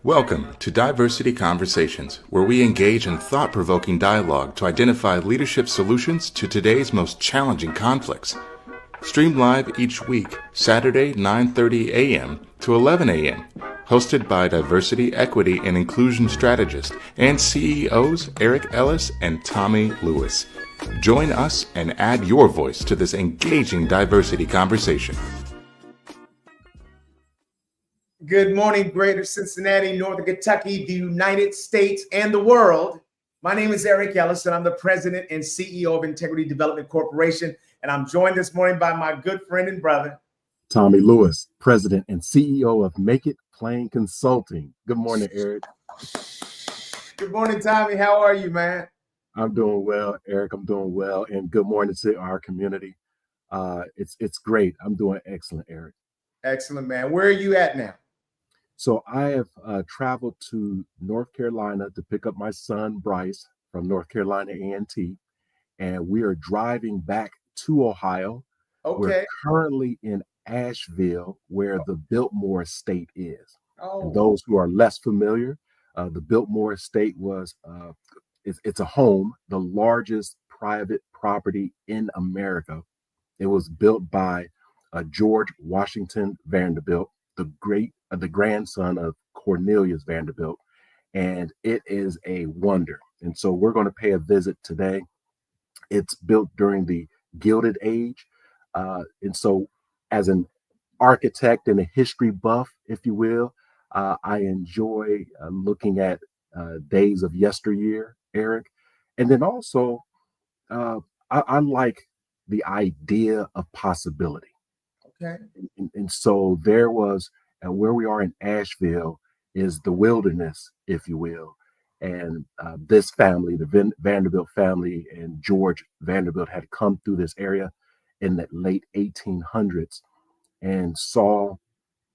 Welcome to Diversity Conversations, where we engage in thought-provoking dialogue to identify leadership solutions to today's most challenging conflicts. Stream live each week, Saturday 9:30 a.m. to 11 a.m. Hosted by Diversity, Equity, and Inclusion Strategist and CEOs Eric Ellis and Tommy Lewis. Join us and add your voice to this engaging diversity conversation. Good morning, Greater Cincinnati, Northern Kentucky, the United States, and the world. My name is Eric Ellis, and I'm the president and CEO of Integrity Development Corporation. And I'm joined this morning by my good friend and brother, Tommy Lewis, president and CEO of Make It Plain Consulting. Good morning, Eric. Good morning, Tommy. How are you, man? I'm doing well, Eric. I'm doing well. And good morning to our community. It's great. I'm doing excellent, Eric. Excellent, man. Where are you at now? So I have traveled to North Carolina to pick up my son, Bryce, from North Carolina A&T, and we are driving back to Ohio. Okay. We're currently in Asheville, where the Biltmore Estate is. Oh. And those who are less familiar, the Biltmore Estate was it's a home, the largest private property in America. It was built by George Washington Vanderbilt, the grandson of Cornelius Vanderbilt, and it is a wonder. And so we're going to pay a visit today. It's built during the Gilded Age, and so as an architect and a history buff, if you will, I enjoy looking at days of yesteryear, Eric, and then also I like the idea of possibility. Okay. And so there was where we are in Asheville is the wilderness, if you will. And this family, the Vanderbilt family and George Vanderbilt, had come through this area in the late 1800s and saw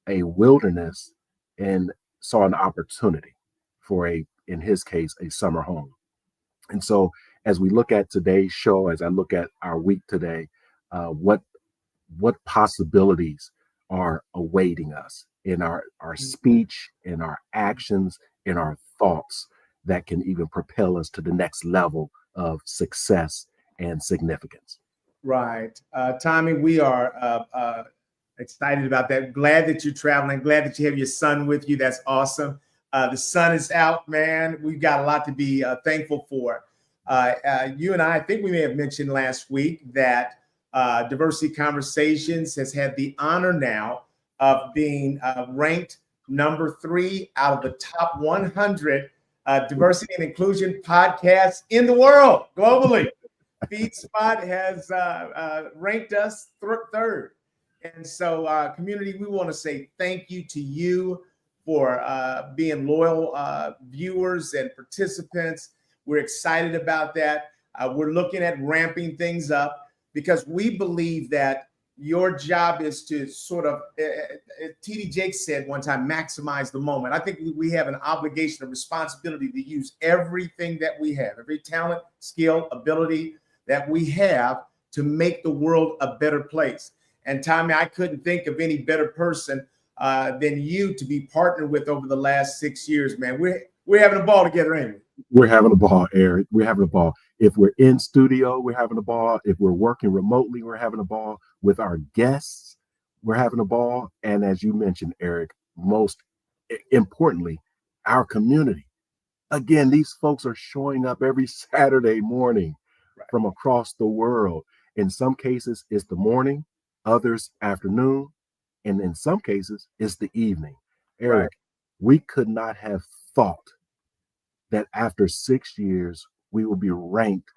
a wilderness and saw an opportunity for in his case, a summer home. And so as we look at today's show, as I look at our week today, what possibilities are awaiting us in our speech, in our actions, in our thoughts that can even propel us to the next level of success and significance. Right. Tommy, we are excited about that. Glad that you're traveling. Glad that you have your son with you. That's awesome. The sun is out, man. We've got a lot to be thankful for. You and I think we may have mentioned last week that Diversity Conversations has had the honor now of being ranked number 3 out of the top 100 diversity and inclusion podcasts in the world globally. FeedSpot has ranked us third. And so, community, we want to say thank you to you for being loyal viewers and participants. We're excited about that. We're looking at ramping things up, because we believe that your job is to sort of, T.D. Jakes said one time, maximize the moment. I think we have an obligation, a responsibility to use everything that we have, every talent, skill, ability that we have to make the world a better place. And Tommy, I couldn't think of any better person than you to be partnered with over the last 6 years, man. We're having a ball together, ain't we? We're having a ball, Eric. We're having a ball. If we're in studio, we're having a ball. If we're working remotely, we're having a ball. With our guests, we're having a ball. And as you mentioned, Eric, most importantly, our community. Again, these folks are showing up every Saturday morning from across the world. In some cases, it's the morning, others afternoon, and in some cases, it's the evening. Eric, we could not have thought that after 6 years, we will be ranked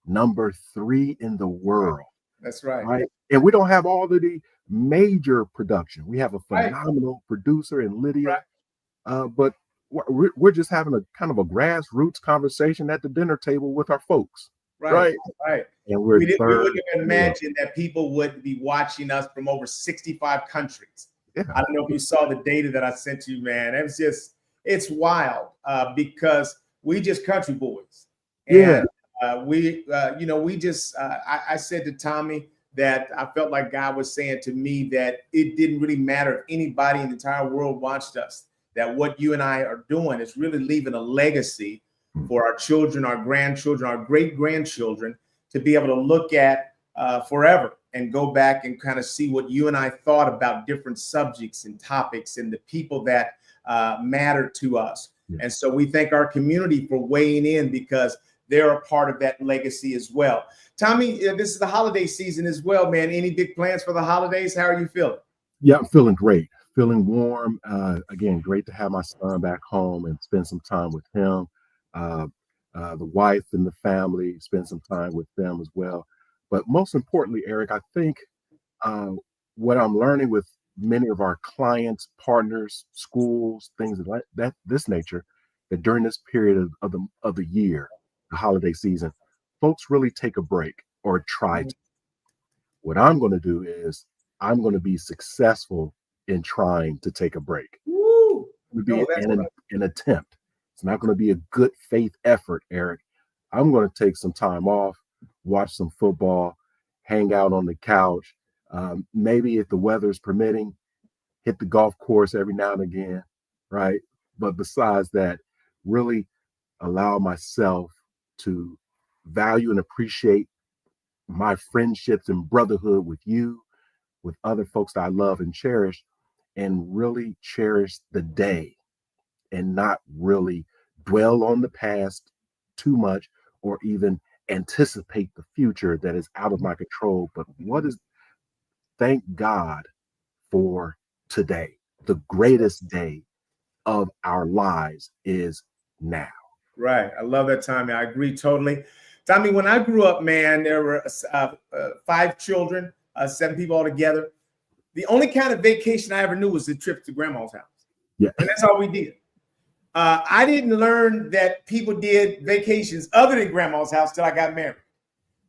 number 3 in the world. That's right. Right. And we don't have all of the major production. We have a phenomenal producer in Lydia, but we're just having a kind of a grassroots conversation at the dinner table with our folks. Right. And we wouldn't imagine that people would be watching us from over 65 countries. Yeah. I don't know if you saw the data that I sent you, man. It's wild because we just country boys. And I said to Tommy that I felt like God was saying to me that it didn't really matter if anybody in the entire world watched us, that what you and I are doing is really leaving a legacy for our children, our grandchildren, our great grandchildren to be able to look at forever and go back and kind of see what you and I thought about different subjects and topics and the people that matter to us. Yeah. And so we thank our community for weighing in because they're a part of that legacy as well. Tommy, this is the holiday season as well, man. Any big plans for the holidays? How are you feeling? Yeah, I'm feeling great, feeling warm. Again, great to have my son back home and spend some time with him. The wife and the family, spend some time with them as well. But most importantly, Eric, I think what I'm learning with many of our clients, partners, schools, things of that this nature, that during this period of the year, the holiday season, folks really take a break or try to. What I'm going to do is I'm going to be successful in trying to take a break. Woo! It will be an attempt. It's not going to be a good faith effort, Eric. I'm going to take some time off, watch some football, hang out on the couch. Maybe if the weather's permitting, hit the golf course every now and again, right? But besides that, really allow myself to value and appreciate my friendships and brotherhood with you, with other folks that I love and cherish, and really cherish the day and not really dwell on the past too much or even anticipate the future that is out of my control. But thank God for today. The greatest day of our lives is now. Right. I love that, Tommy. I agree totally. Tommy, when I grew up, man, there were 5 children, 7 people all together. The only kind of vacation I ever knew was the trip to grandma's house. Yeah. And that's all we did. I didn't learn that people did vacations other than grandma's house till I got married.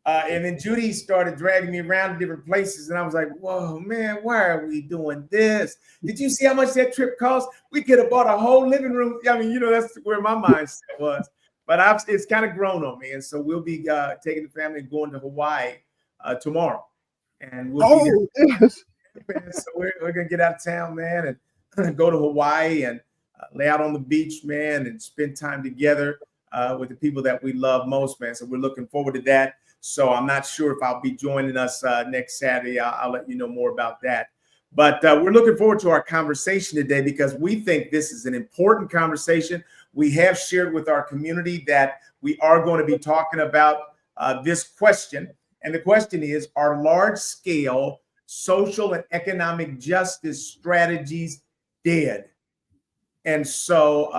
And then Judy started dragging me around to different places. And I was like, whoa, man, why are we doing this? Did you see how much that trip cost? We could have bought a whole living room. I mean, that's where my mindset was. But it's kind of grown on me. And so we'll be taking the family and going to Hawaii tomorrow. And we'll be there. Yes. So we're going to get out of town, man, and go to Hawaii and lay out on the beach, man, and spend time together with the people that we love most, man. So we're looking forward to that. So I'm not sure if I'll be joining us next Saturday. I'll let you know more about that. But we're looking forward to our conversation today because we think this is an important conversation. We have shared with our community that we are going to be talking about this question. And the question is, are large-scale social and economic justice strategies dead? And so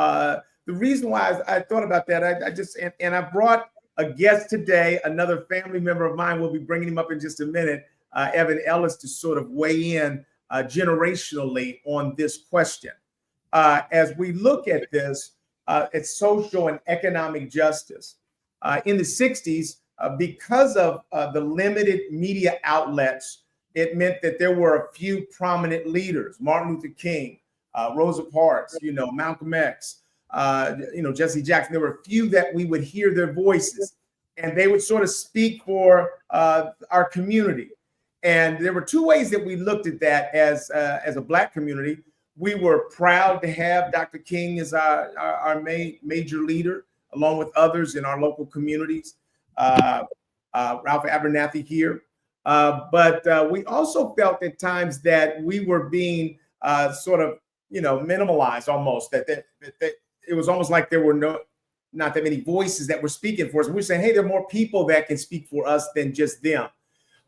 the reason why I thought about that, I brought a guest today, another family member of mine. We'll be bringing him up in just a minute, Evan Ellis, to sort of weigh in generationally on this question. As we look at this, it's social and economic justice. In the 60s, because of the limited media outlets, it meant that there were a few prominent leaders: Martin Luther King, Rosa Parks, Malcolm X, Jesse Jackson. There were a few that we would hear their voices, and they would sort of speak for our community. And there were 2 ways that we looked at that as a Black community. We were proud to have Dr. King as our major leader, along with others in our local communities, Ralph Abernathy here. But we also felt at times that we were being sort of, minimalized almost, that it was almost like there were not that many voices that were speaking for us. And we're saying, hey, there are more people that can speak for us than just them.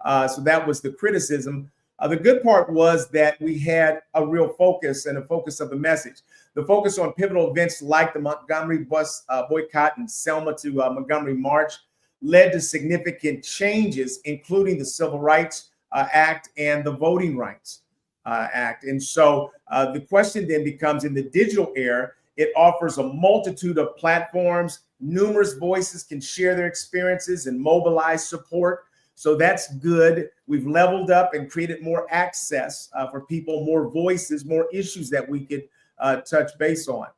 So that was the criticism. The good part was that we had a real focus and a focus of the message. The focus on pivotal events like the Montgomery bus boycott and Selma to Montgomery March led to significant changes, including the Civil Rights Act and the Voting Rights Act. And so the question then becomes, in the digital era, it offers a multitude of platforms. Numerous voices can share their experiences and mobilize support. So that's good. We've leveled up and created more access for people, more voices, more issues that we could touch base on.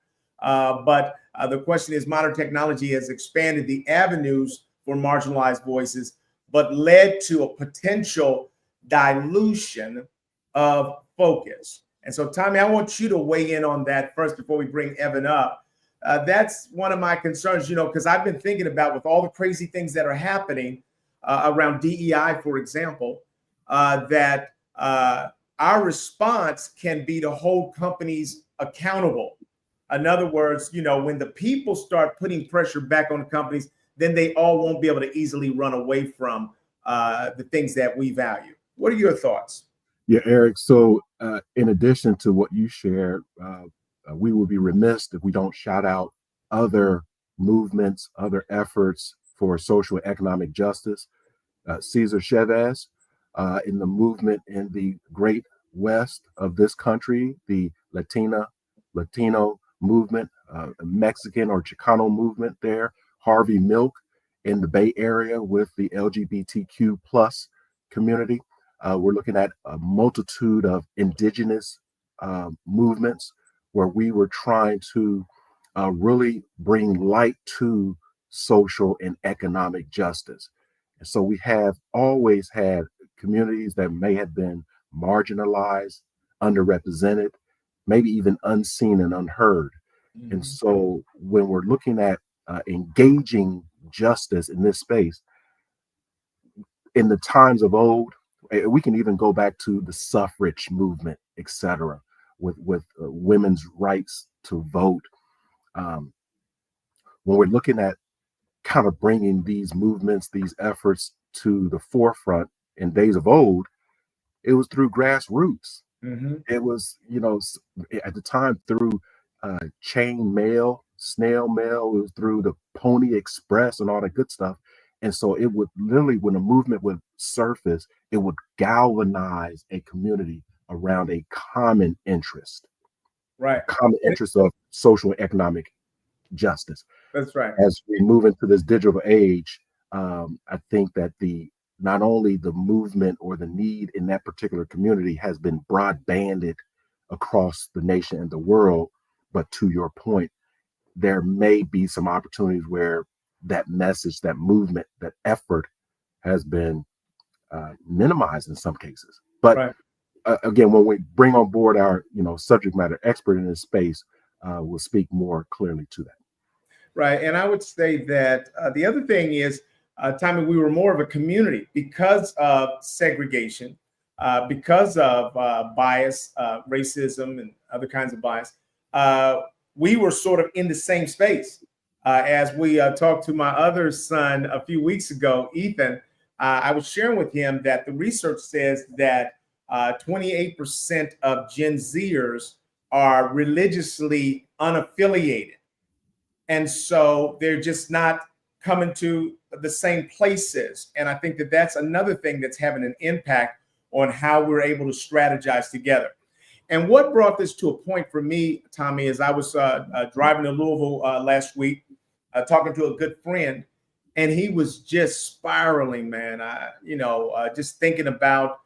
But the question is, modern technology has expanded the avenues for marginalized voices, but led to a potential dilution of focus. And so, Tommy, I want you to weigh in on that first before we bring Evan up. That's one of my concerns, because I've been thinking about with all the crazy things that are happening around DEI, for example, that our response can be to hold companies accountable. In other words, when the people start putting pressure back on companies, then they all won't be able to easily run away from the things that we value. What are your thoughts? Yeah, Eric. So, in addition to what you shared, we would be remiss if we don't shout out other movements, other efforts for social and economic justice. Cesar Chavez, in the movement in the great west of this country, the Latino movement, Mexican or Chicano movement there. Harvey Milk in the Bay Area with the LGBTQ plus community. We're looking at a multitude of indigenous movements where we were trying to really bring light to social and economic justice. And so we have always had communities that may have been marginalized, underrepresented, maybe even unseen and unheard. And so when we're looking at engaging justice in this space, in the times of old, we can even go back to the suffrage movement, etc., with women's rights to vote. Um, when we're looking at kind of bringing these movements, these efforts to the forefront in days of old, it was through grassroots. Mm-hmm. It was, at the time through chain mail, snail mail. It was through the Pony Express and all that good stuff. And so it would literally, when a movement would surface, it would galvanize a community around a common interest, Right. common interest of social and economic justice. That's right. As we move into this digital age, I think that not only the movement or the need in that particular community has been broad banded across the nation and the world, but to your point, there may be some opportunities where that message, that movement, that effort has been minimized in some cases. But right. Again, when we bring on board our subject matter expert in this space, we'll speak more clearly to that. Right. And I would say that the other thing is, Tommy, we were more of a community because of segregation, because of bias, racism, and other kinds of bias. We were sort of in the same space. As we talked to my other son a few weeks ago, Ethan, I was sharing with him that the research says that 28% of Gen Zers are religiously unaffiliated. And so they're just not coming to the same places. And I think that that's another thing that's having an impact on how we're able to strategize together. And what brought this to a point for me, Tommy, is I was driving to Louisville last week, talking to a good friend, and he was just spiraling, man. Just thinking about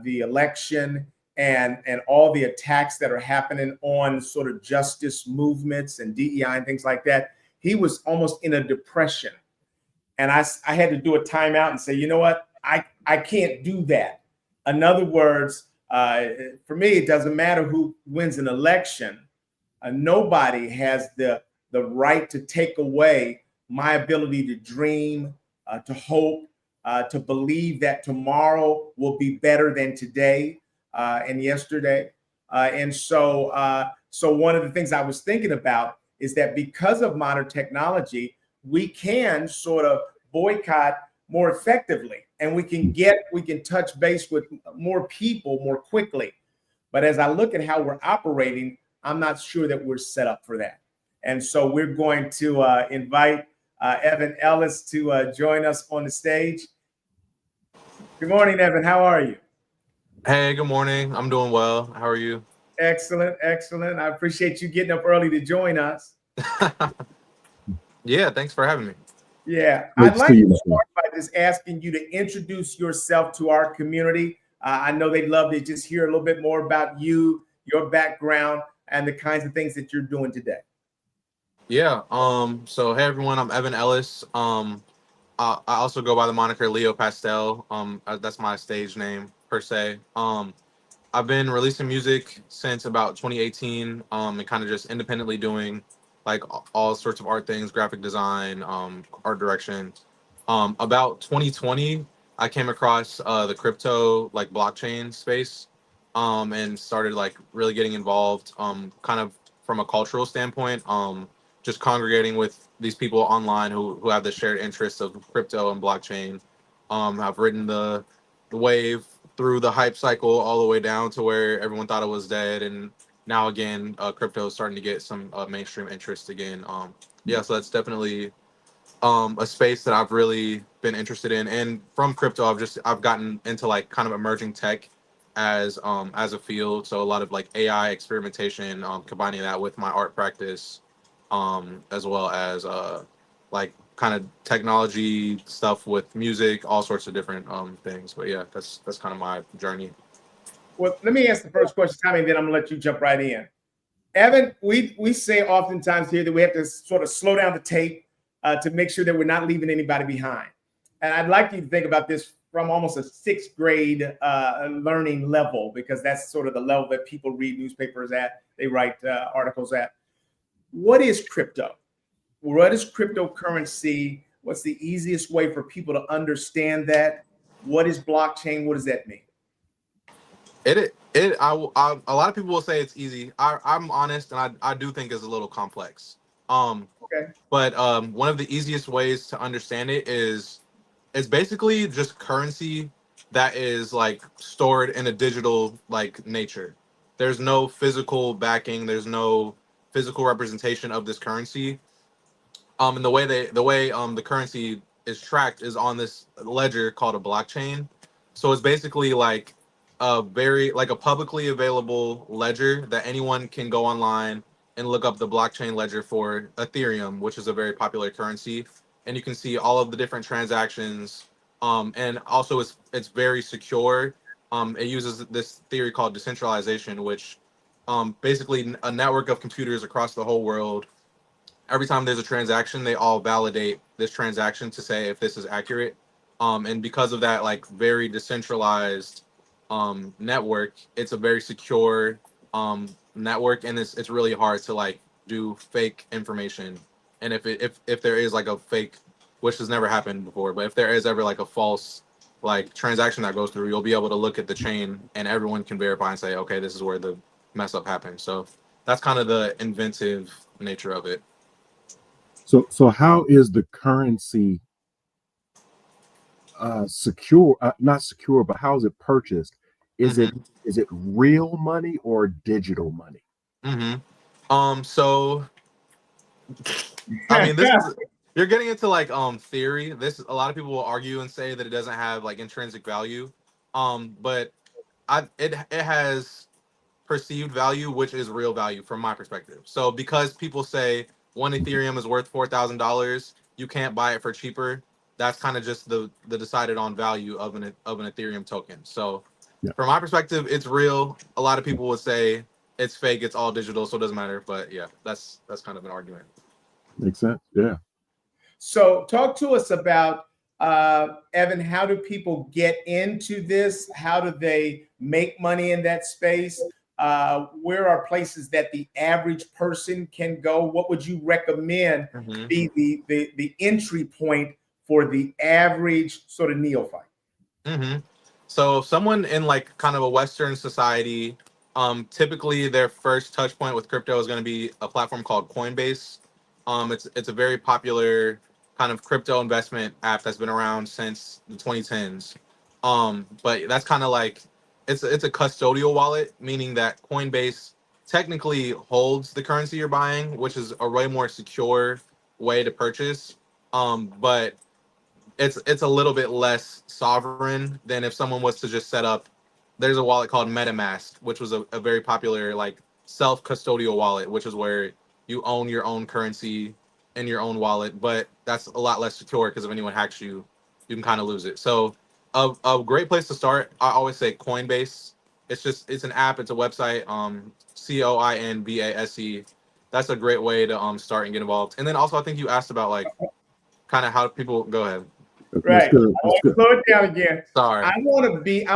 the election and all the attacks that are happening on sort of justice movements and DEI and things like that. He was almost in a depression. And I had to do a timeout and say, you know what? I can't do that. In other words, for me, it doesn't matter who wins an election. Nobody has the right to take away my ability to dream, to hope, to believe that tomorrow will be better than today and yesterday. And so one of the things I was thinking about is that because of modern technology, we can sort of boycott more effectively, and we can touch base with more people more quickly. But as I look at how we're operating, I'm not sure that we're set up for that. And so we're going to invite Evan Ellis to join us on the stage. Good morning, Evan. How are you? Hey, good morning. I'm doing well. How are you? Excellent, excellent. I appreciate you getting up early to join us. Yeah, thanks for having me. Yeah, I'd like to start by just asking you to introduce yourself to our community. I know they'd love to just hear a little bit more about you, your background, and the kinds of things that you're doing today. Yeah. So hey everyone, I'm Evan Ellis. I also go by the moniker Leo Pastel. That's my stage name per se. I've been releasing music since about 2018, and kind of just independently doing like all sorts of art things, graphic design, art direction. About 2020, I came across the crypto like blockchain space, and started like really getting involved, kind of from a cultural standpoint, just congregating with these people online who have the shared interests of crypto and blockchain. I've ridden the wave through the hype cycle all the way down to where everyone thought it was dead, and now again, crypto is starting to get some mainstream interest again. Yeah, so that's definitely a space that I've really been interested in. And from crypto, I've gotten into like kind of emerging tech as a field. So a lot of like AI experimentation, combining that with my art practice, as well as like kind of technology stuff with music, all sorts of different things. But yeah, that's kind of my journey. Well, let me ask the first question, Tommy, then I'm gonna let you jump right in. Evan, we say oftentimes here that we have to sort of slow down the tape to make sure that we're not leaving anybody behind. And I'd like you to think about this from almost a sixth grade learning level, because that's sort of the level that people read newspapers at, they write articles at. What is crypto? What is cryptocurrency? What's the easiest way for people to understand that? What is blockchain? What does that mean? A lot of people will say it's easy. I'm honest, and I do think it's a little complex. Okay. But one of the easiest ways to understand it is it's basically just currency that is like stored in a digital like nature. There's no physical backing. There's no physical representation of this currency. And the currency is tracked is on this ledger called a blockchain. So it's basically like a publicly available ledger that anyone can go online and look up the blockchain ledger for Ethereum, which is a very popular currency, and you can see all of the different transactions. And also it's very secure. It uses this theory called decentralization, which basically a network of computers across the whole world. Every time there's a transaction, they all validate this transaction to say if this is accurate. And because of that, like very decentralized network, it's a very secure network, and it's really hard to like do fake information. And if there is like a fake, which has never happened before, but if there is ever like a false like transaction that goes through, you'll be able to look at the chain and everyone can verify and say, okay, this is where the mess up happened. So that's kind of the inventive nature of it. So how is the currency secure? Not secure, but how is it purchased? Is it Hmm. is it real money or digital money? Hmm. So I mean, this is you're getting into like theory. This a lot of people will argue and say that it doesn't have like intrinsic value. But it has perceived value, which is real value from my perspective. So because people say one Ethereum is worth $4,000, you can't buy it for cheaper. That's kind of just the decided on value of an Ethereum token. So Yeah, from my perspective, it's real. A lot of people would say it's fake, it's all digital, so it doesn't matter. But yeah, that's kind of an argument. makes sense. Yeah. So, talk to us about Evan. How do people get into this? How do they make money in that space? Where are places that the average person can go? What would you recommend Hmm. be the entry point for the average sort of neophyte? Hmm. So someone in like kind of a Western society, typically their first touch point with crypto is going to be a platform called Coinbase. It's a very popular kind of crypto investment app that's been around since the 2010s. But that's kind of like it's a custodial wallet, meaning that Coinbase technically holds the currency you're buying, which is a way more secure way to purchase. But it's a little bit less sovereign than if someone was to just set up. There's a wallet called MetaMask, which was a very popular like self custodial wallet, which is where you own your own currency in your own wallet, but that's a lot less secure because if anyone hacks you, you can kind of lose it. So a great place to start, I always say Coinbase. It's an app, it's a website, Coinbase. That's a great way to start and get involved. And then also I think you asked about like kind of how people go ahead. That's Right. good. I That's want to good. slow it down again. Sorry. I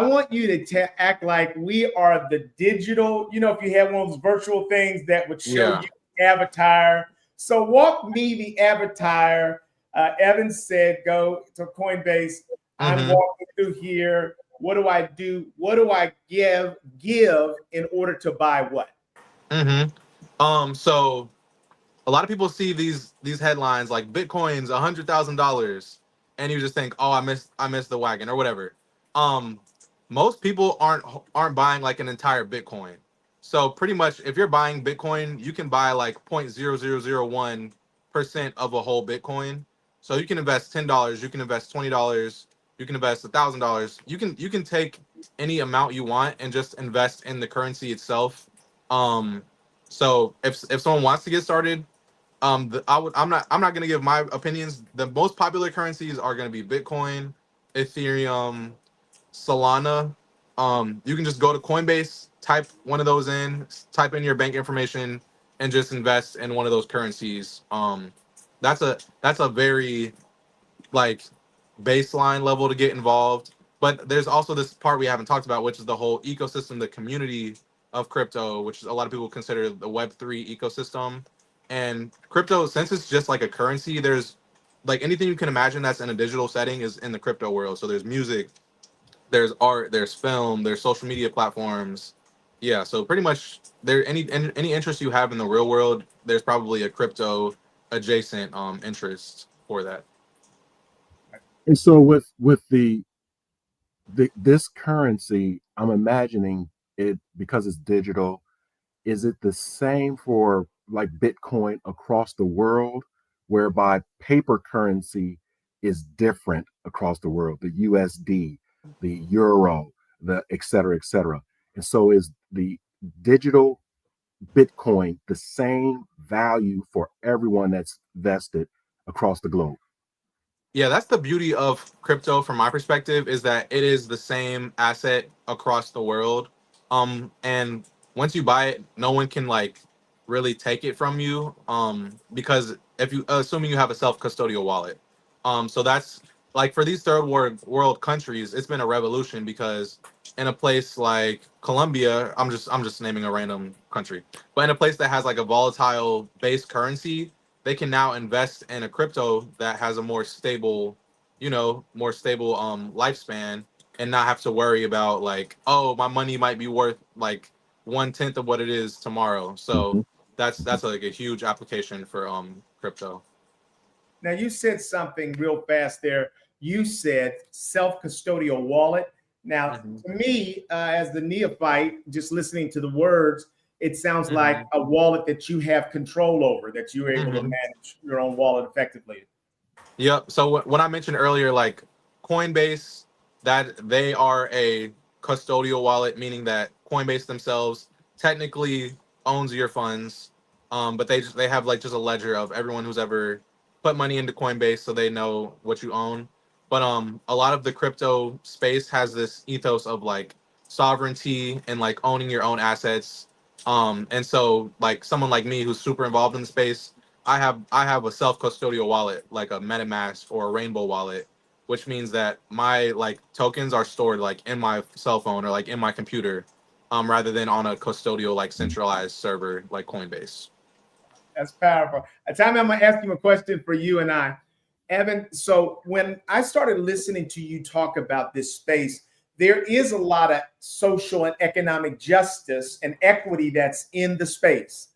want you to act like we are the digital, if you have one of those virtual things that would show Yeah. you avatar. So walk me the avatar. Evan said, go to Coinbase. I'm Mm-hmm. walking through here. What do I do? What do I give in order to buy what? Mm-hmm. So a lot of people see these headlines like Bitcoin's $100,000, and you just think, oh, I missed the wagon or whatever. Um, Most people aren't buying like an entire Bitcoin. So pretty much, if you're buying Bitcoin, you can buy like 0.0001% of a whole Bitcoin. So you can invest $10, you can invest $20, you can invest $1,000. You can take any amount you want and just invest in the currency itself. So if someone wants to get started, I'm not gonna give my opinions. The most popular currencies are gonna be Bitcoin, Ethereum, Solana. You can just go to Coinbase, type one of those in, type in your bank information, and just invest in one of those currencies. That's a very like baseline level to get involved. But there's also this part we haven't talked about, which is the whole ecosystem, the community of crypto, which a lot of people consider the Web3 ecosystem. And crypto, since it's just like a currency, there's like anything you can imagine that's in a digital setting is in the crypto world. So there's music, there's art, there's film, there's social media platforms. Yeah, so pretty much there any interest you have in the real world, there's probably a crypto adjacent interest for that. And so with this currency, I'm imagining it because it's digital. Is it the same for like Bitcoin across the world, whereby paper currency is different across the world, the USD, the euro, the et cetera, et cetera. And so is the digital Bitcoin the same value for everyone that's vested across the globe? Yeah, that's the beauty of crypto from my perspective is that it is the same asset across the world. And once you buy it, no one can like really take it from you. Because if you assuming you have a self-custodial wallet. So that's like for these third world countries, it's been a revolution because in a place like Colombia, I'm just naming a random country, but in a place that has like a volatile base currency, they can now invest in a crypto that has a more stable lifespan and not have to worry about like, oh, my money might be worth like 1/10 of what it is tomorrow. So Mhm. that's like a huge application for crypto. Now, you said something real fast there. You said self-custodial wallet. Now, Hmm. to me, as the neophyte, just listening to the words, it sounds like Hmm. a wallet that you have control over, that you're able to Hmm. manage your own wallet effectively. Yep. So when I mentioned earlier, like Coinbase, that they are a custodial wallet, meaning that Coinbase themselves technically owns your funds, but they have like just a ledger of everyone who's ever put money into Coinbase, so they know what you own. But a lot of the crypto space has this ethos of like sovereignty and like owning your own assets. And so like someone like me who's super involved in the space, I have a self custodial wallet like a MetaMask or a Rainbow wallet, which means that my like tokens are stored like in my cell phone or like in my computer, rather than on a custodial like centralized server like Coinbase. That's powerful. Tommy, I'm going to ask you a question for you and I. Evan, so when I started listening to you talk about this space, there is a lot of social and economic justice and equity that's in the space.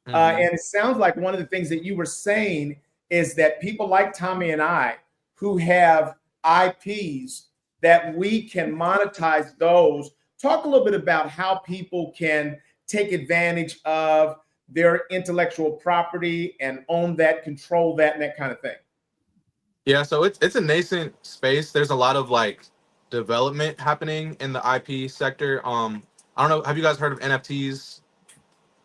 Hmm. And it sounds like one of the things that you were saying is that people like Tommy and I who have IPs, that we can monetize those. Talk a little bit about how people can take advantage of their intellectual property and own that, control that, and that kind of thing. Yeah, so it's a nascent space. There's a lot of like development happening in the IP sector. I don't know. Have you guys heard of NFTs?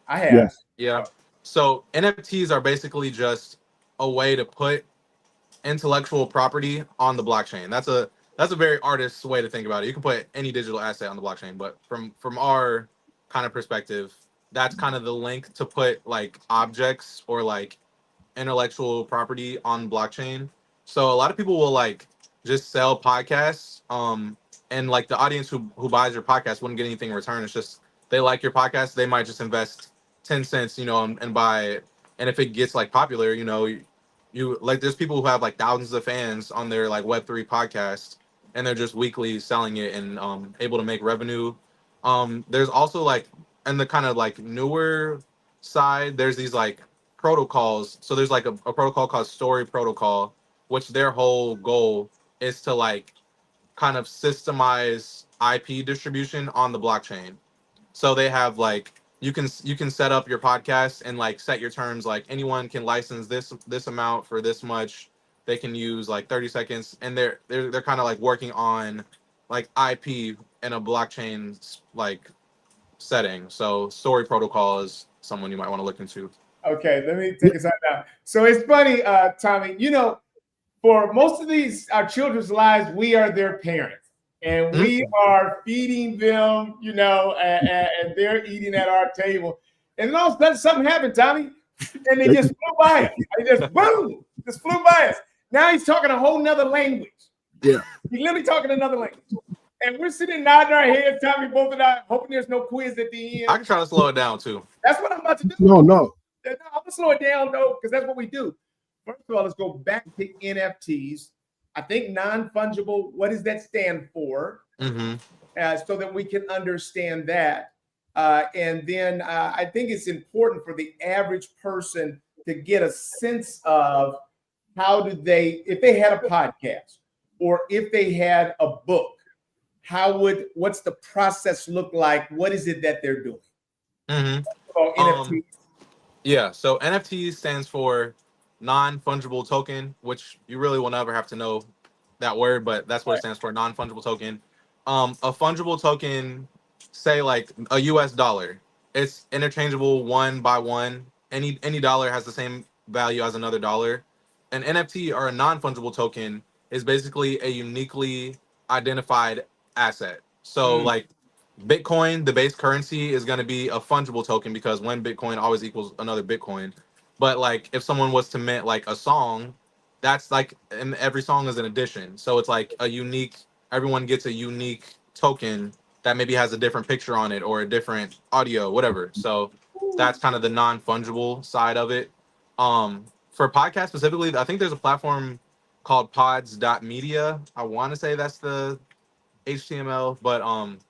I have. Yes. Yeah. So NFTs are basically just a way to put intellectual property on the blockchain. That's a very artist's way to think about it. You can put any digital asset on the blockchain, but from our kind of perspective, that's kind of the link to put like objects or like intellectual property on blockchain. So a lot of people will like just sell podcasts. And like the audience who buys your podcast wouldn't get anything in return. It's just they like your podcast, they might just invest 10 cents, and buy it. And if it gets like popular, you like there's people who have like thousands of fans on their like Web3 podcast, and they're just weekly selling it and able to make revenue. There's also like, and the kind of like newer side, there's these like protocols. So there's like a protocol called Story Protocol, which their whole goal is to like kind of systemize IP distribution on the blockchain. So they have like you can set up your podcast and like set your terms, like anyone can license this amount for this much. They can use like 30 seconds, and they're kind of like working on like IP in a blockchain like setting. So Story Protocol is someone you might want to look into. Okay, let me take a time out. So it's funny, Tommy, for most of these our children's lives, we are their parents, and we are feeding them, and they're eating at our table. And then all of a sudden something happened, Tommy, and they just flew by us. They just boom, just flew by us. Now he's talking a whole nother language. Yeah. He's literally talking another language. And we're sitting nodding our heads, Tommy, both of us, hoping there's no quiz at the end. I can try to slow it down too. That's what I'm about to do. No. I'm gonna slow it down though, because that's what we do. First of all, let's go back to NFTs. I think non-fungible, what does that stand for? So that we can understand that. And then I think it's important for the average person to get a sense of how do they, if they had a podcast or if they had a book, what's the process look like? What is it that they're doing? NFTs. Yeah, so NFT stands for non-fungible token, which you really will never have to know that word, but that's what it stands for, non-fungible token. A fungible token, say like a US dollar, it's interchangeable one by one. Any dollar has the same value as another dollar. An NFT, or a non-fungible token, is basically a uniquely identified asset. So like Bitcoin, the base currency, is going to be a fungible token because one Bitcoin always equals another Bitcoin. But like if someone was to mint like a song, that's like, and every song is an addition. So it's like everyone gets a unique token that maybe has a different picture on it or a different audio, whatever. So that's kind of the non-fungible side of it. For podcasts specifically, I think there's a platform called pods.media. I want to say that's the HTML, but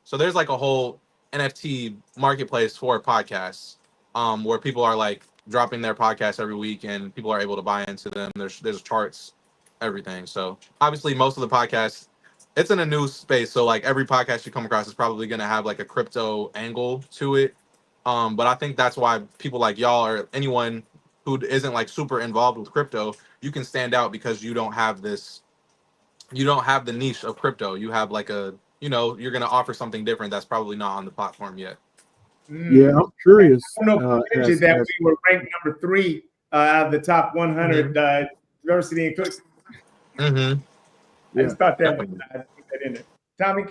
so there's like a whole NFT marketplace for podcasts, where people are like dropping their podcasts every week and people are able to buy into them. There's charts, everything. So obviously most of the podcasts, it's in a new space. So like every podcast you come across is probably gonna have like a crypto angle to it. But I think that's why people like y'all, or anyone who isn't like super involved with crypto, you can stand out because you don't have the niche of crypto. You have like you're going to offer something different that's probably not on the platform yet. Yeah, I'm curious. I don't know if you that we were ranked number 3 out of the top 100 diversity and cooks. I just thought that I put that in there. Tommy?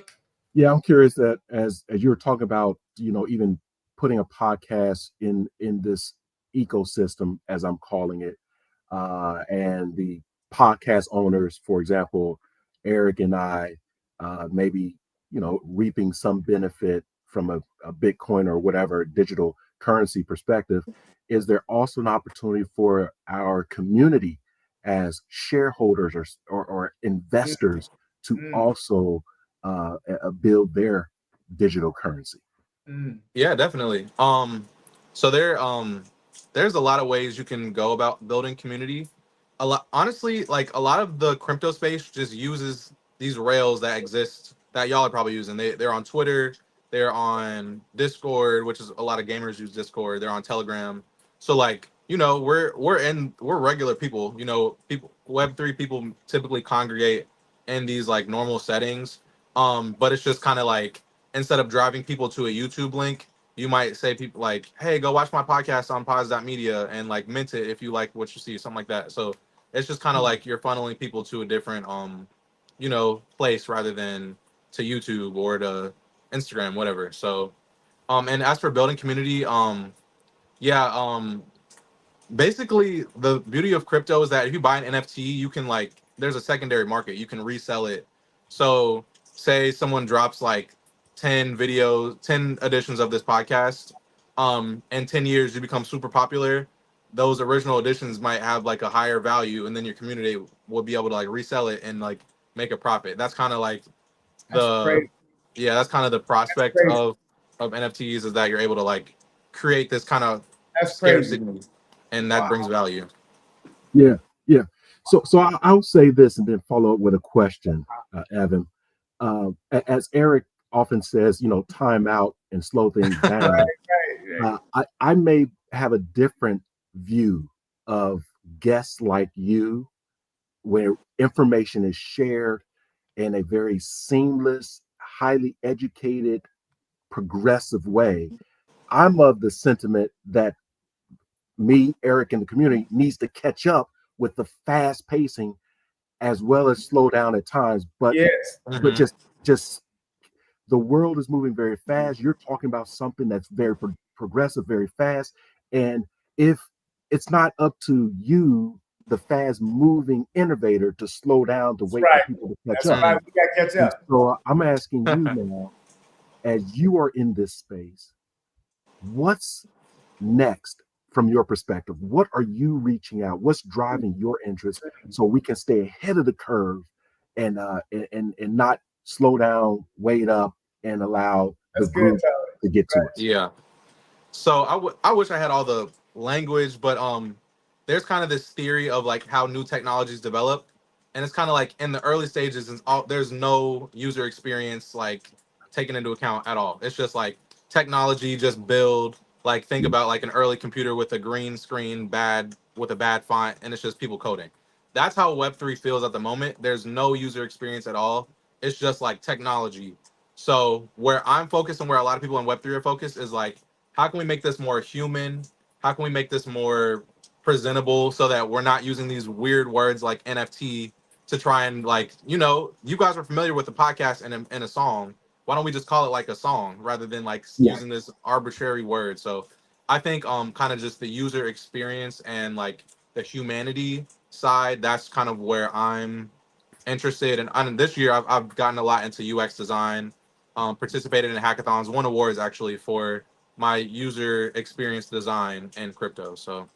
Yeah, I'm curious that as you were talking about, even putting a podcast in this ecosystem, as I'm calling it, and the podcast owners, for example, Eric and I, maybe reaping some benefit from a Bitcoin or whatever digital currency perspective. Is there also an opportunity for our community as shareholders or investors to also build their digital currency? Yeah, definitely. So there's a lot of ways you can go about building community. Honestly, like a lot of the crypto space just uses these rails that exist that y'all are probably using. They're on Twitter, they're on Discord, which is a lot of gamers use Discord. They're on Telegram. So like, we're regular people. People, Web3 people typically congregate in these like normal settings. But it's just kind of like, instead of driving people to a YouTube link, you might say people like, hey, go watch my podcast on pods.media and like mint it if you like what you see, something like that. So it's just kind of like you're funneling people to a different place rather than to YouTube or to Instagram, whatever. So and as for building community, basically the beauty of crypto is that if you buy an NFT, you can like there's a secondary market. You can resell it. So say someone drops like 10 videos, 10 editions of this podcast, in 10 years you become super popular. Those original editions might have like a higher value, and then your community will be able to like resell it and like make a profit. That's kind of like That's the crazy. yeah, that's kind of the That's prospect crazy. of NFTs, is that you're able to like create this kind of That's crazy. scarcity, and that Wow. brings value. Yeah, yeah. So I'll say this and then follow up with a question, Evan. As Eric often says, time out and slow things Right, down. right. I may have a different view of guests like you, where information is shared in a very seamless, highly educated, progressive way. I'm of the sentiment that me, Eric, and the community needs to catch up with the fast pacing as well as slow down at times. But Yes. but just the world is moving very fast. You're talking about something that's very progressive, very fast. And if it's not up to you, the fast moving innovator, to slow down, to That's wait for right. people to catch That's up. right. We got to catch And up. so I'm asking you now, as you are in this space, what's next from your perspective? What are you reaching out? What's driving your interest so we can stay ahead of the curve and not slow down, wait up, and allow the That's good, group Tyler. to get to Right. us? Yeah. So I wish I had all the language, but there's kind of this theory of like how new technologies develop, and it's kind of like in the early stages, and there's no user experience like taken into account at all. It's just like technology just build. Like think about like an early computer with a green screen, bad with a bad font, and it's just people coding. That's how Web3 feels at the moment. There's no user experience at all. It's just like technology. So where I'm focused and where a lot of people in Web3 are focused is like, how can we make this more human? How can we make this more presentable so that we're not using these weird words like NFT to try and like, you guys are familiar with the podcast and a song. Why don't we just call it like a song rather than like Yeah, using this arbitrary word? So I think kind of just the user experience and like the humanity side, that's kind of where I'm interested. And this year I've gotten a lot into UX design, participated in hackathons, won awards actually for my user experience design in crypto. So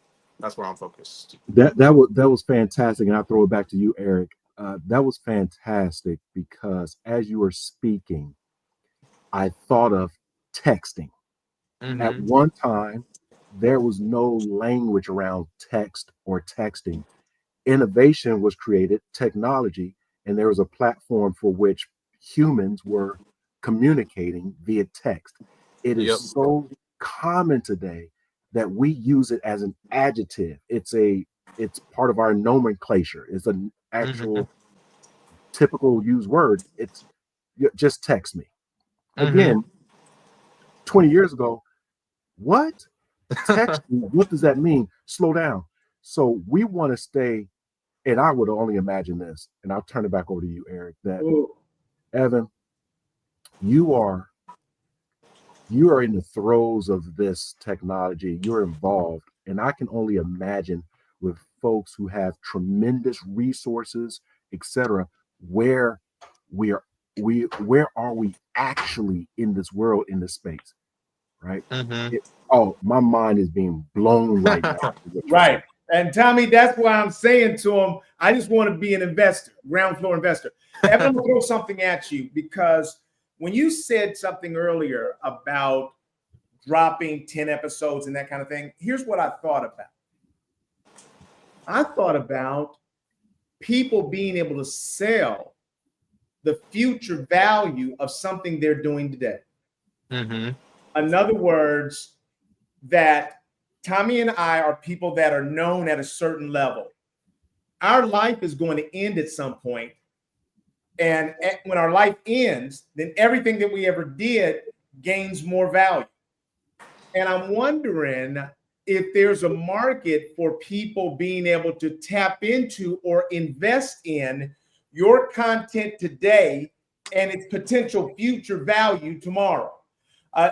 that's where I'm focused. that was fantastic, and I'll throw it back to you, Eric. That was fantastic because as you were speaking, I thought of texting. At Mm-hmm. one time, there was no language around text or texting. Innovation was created, technology, and there was a platform for which humans were communicating via text. It is Yep. so common today that we use it as an adjective. It's part of our nomenclature. It's an Mm-hmm. actual typical used word. It's just text me. Mm-hmm. Again, 20 years ago, what? Text me? What does that mean? Slow down. So we want to stay, and I would only imagine this, and I'll turn it back over to you, Eric, that Ooh. Evan, you are you are in the throes of this technology. You're involved, and I can only imagine with folks who have tremendous resources, etc., where we are where are we actually in this world, in this space, right? Mm-hmm. My mind is being blown right now with what you're saying. Right. And Tommy, that's why I'm saying to him, I just want to be an investor, ground floor investor. Evan, I'm going to throw something at you because when you said something earlier about dropping 10 episodes and that kind of thing, here's what I thought about. I thought about people being able to sell the future value of something they're doing today. Mm-hmm. In other words, that Tommy and I are people that are known at a certain level. Our life is going to end at some point. And when our life ends, then everything that we ever did gains more value. And I'm wondering if there's a market for people being able to tap into or invest in your content today and its potential future value tomorrow.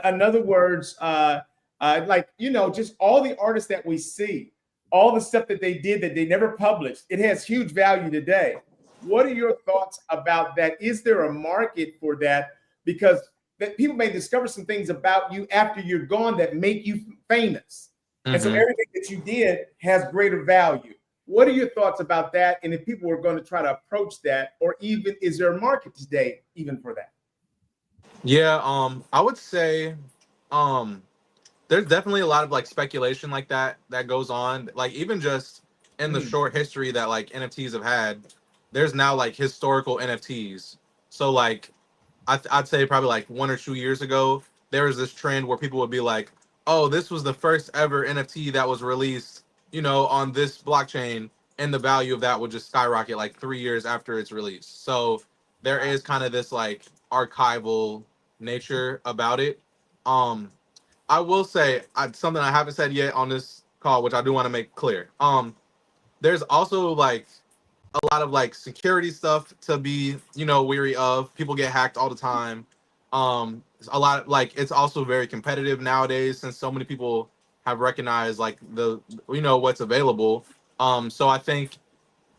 In other words, just all the artists that we see, all the stuff that they did that they never published, it has huge value today. What are your thoughts about that? Is there a market for that? Because that people may discover some things about you after you're gone that make you famous. And so everything that you did has greater value. What are your thoughts about that? And if people are going to try to approach that, or even is there a market today even for that? Yeah, I would say, um, there's definitely a lot of like speculation like that goes on. Like even just in the short history that like NFTs have had, there's now like historical NFTs. So like I'd say probably like 1 or 2 years ago, there was this trend where people would be like, "Oh, this was the first ever NFT that was released, on this blockchain," and the value of that would just skyrocket like 3 years after its release. So there is kind of this like archival nature about it. Um, I will say something I haven't said yet on this call, which I do want to make clear. There's also like a lot of like security stuff to be, weary of. People get hacked all the time. A lot like it's also very competitive nowadays since so many people have recognized like what's available. So I think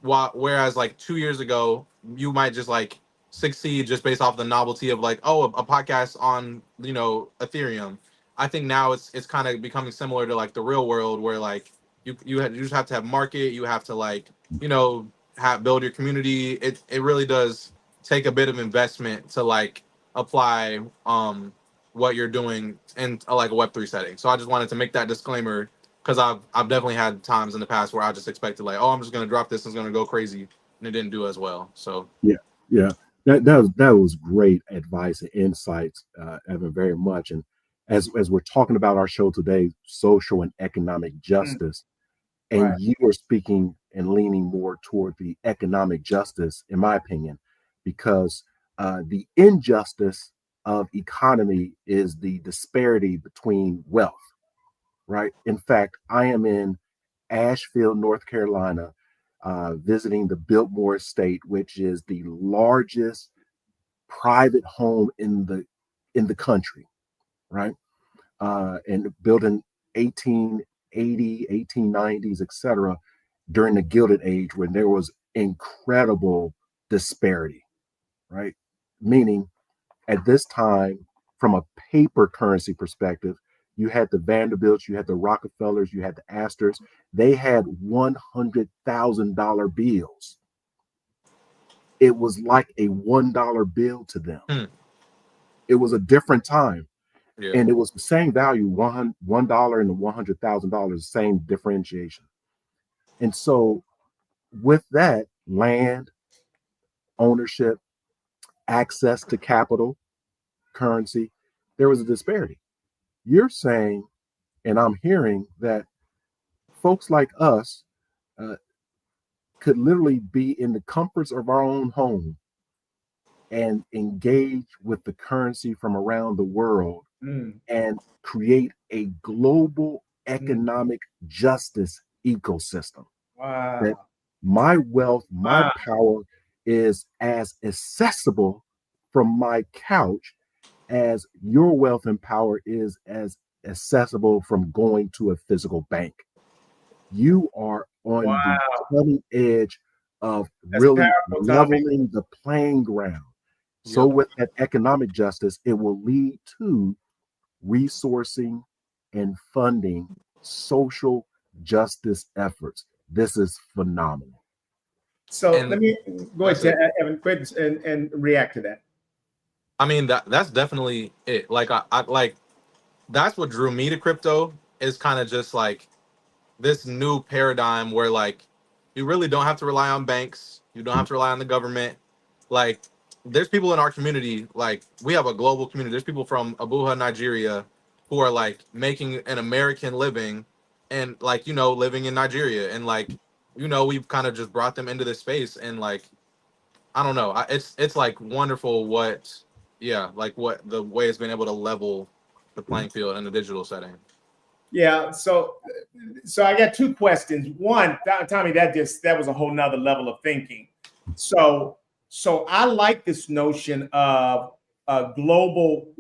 whereas like 2 years ago, you might just like succeed just based off the novelty of like, oh, a podcast on Ethereum. I think now it's kind of becoming similar to like the real world where like you just have to have market, you have to like build your community. It really does take a bit of investment to like apply what you're doing in like a Web3 setting. So I just wanted to make that disclaimer because I've definitely had times in the past where I just expected like, oh, I'm just gonna drop this and it's gonna go crazy, and it didn't do as well. So Yeah, yeah. That was great advice and insights, Evan, very much. And as we're talking about our show today, social and economic justice, Right. and you are speaking and leaning more toward the economic justice, in my opinion, because the injustice of economy is the disparity between wealth, right? In fact, I am in Asheville, North Carolina, visiting the Biltmore Estate, which is the largest private home in the country, right? And built in 1880, 1890s, etc., during the Gilded Age, when there was incredible disparity, right? Meaning, at this time, from a paper currency perspective, you had the Vanderbilts, you had the Rockefellers, you had the Astors. They had $100,000 bills. It was like a $1 bill to them. It was a different time. yeah, And it was the same value, $1 and the $100,000, same differentiation. And so, with that, land, ownership, access to capital, currency, there was a disparity. You're saying, and I'm hearing that folks like us uh, could literally be in the comforts of our own home and engage with the currency from around the world and create a global economic justice ecosystem. That Wow. my wealth, my Wow. power is as accessible from my couch as your wealth and power is as accessible from going to a physical bank. You are on the Wow. cutting edge of That's really powerful, Tommy. leveling the playing ground. So, yep. with that economic justice, it will lead to resourcing and funding social justice efforts. This is phenomenal. So let And me go that's ahead, it. Evan, go ahead and react to that. I mean that's definitely it. Like I like that's what drew me to crypto is kind of just like this new paradigm where like you really don't have to rely on banks, you don't have to rely on the government. Like there's people in our community, like we have a global community. There's people from Abuja, Nigeria, who are like making an American living and like living in Nigeria, and like we've kind of just brought them into this space, and like I don't know, it's like wonderful what yeah, like what the way it's been able to level the playing field in the digital setting. Yeah. So I got two questions. One, Tommy, that was a whole nother level of thinking. So I like this notion of a global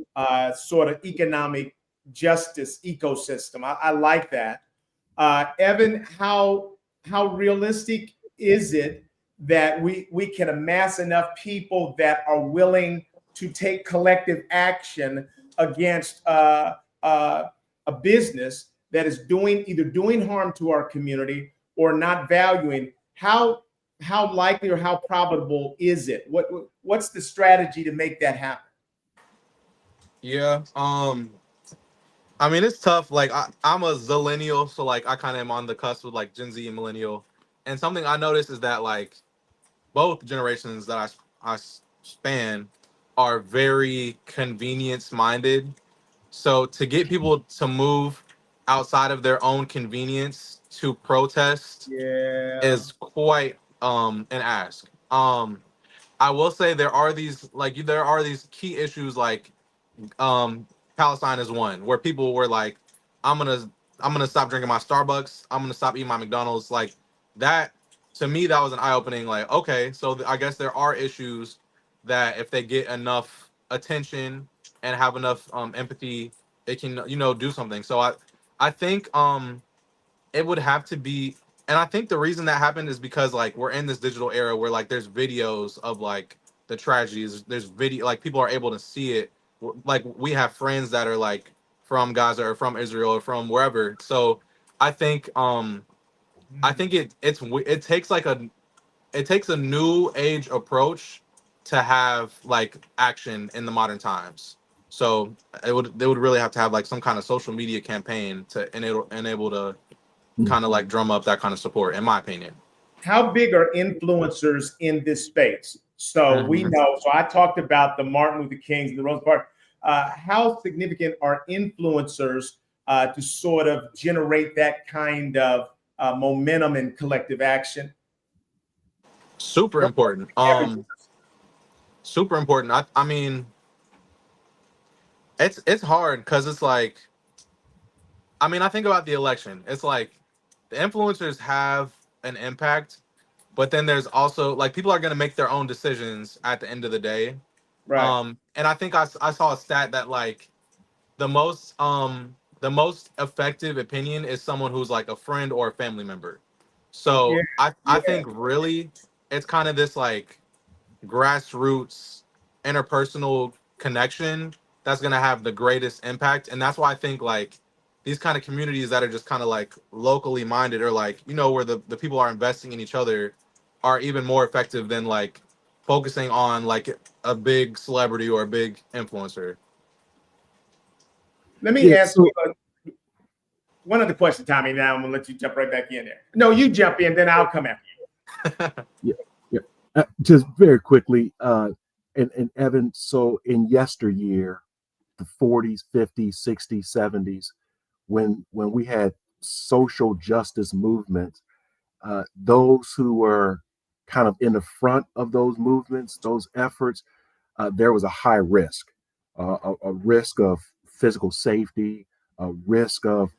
sort of economic justice ecosystem. I like that. Evan, how realistic is it that we can amass enough people that are willing to take collective action against a business that is either doing harm to our community or not valuing, how likely or how probable is it? What's the strategy to make that happen? Yeah. I mean, it's tough. Like I'm a zillennial, so like I kind of am on the cusp with like Gen Z and millennial. And something I noticed is that like both generations that I span are very convenience minded. So to get people to move outside of their own convenience to protest Yeah. is quite an ask. I will say there are these key issues like um Palestine is one where people were like, I'm gonna I'm gonna stop drinking my Starbucks, I'm gonna stop eating my McDonald's. Like that to me that was an eye-opening, like, okay, so I guess there are issues that if they get enough attention and have enough empathy, it can, do something. So I think it would have to be, and I think the reason that happened is because like we're in this digital era where like there's videos of like the tragedies, there's video, like people are able to see it. Like we have friends that are like from Gaza or from Israel or from wherever. So I think I think it takes like it takes a new age approach to have like action in the modern times. So they would really have to have like some kind of social media campaign to enable to kind of like drum up that kind of support, in my opinion. How big are influencers in this space? So we Mhm. know, so I talked about the Martin Luther Kings and the Rosa Parks. How significant are influencers to sort of generate that kind of momentum and collective action? Super important. Super important. I mean, it's hard because it's like, I mean, I think about the election. It's like the influencers have an impact, but then there's also like people are going to make their own decisions at the end of the day. Right. And I think I saw a stat that like the most effective opinion is someone who's like a friend or a family member. Yeah. So I Yeah. think really it's kind of this like grassroots interpersonal connection that's going to have the greatest impact. And that's why I think like these kind of communities that are just kind of like locally minded, or like, where the people are investing in each other, are even more effective than like focusing on like a big celebrity or a big influencer. Let me Yeah. ask you So one other question, Tommy. Now I'm gonna let you jump right back in there. No, you jump in, then I'll come after yeah, yeah. Just very quickly, and Evan. So in yesteryear, the 40s, 50s, 60s, 70s, when we had social justice movements, those who were kind of in the front of those movements, those efforts, there was a high risk, a risk of physical safety, a risk of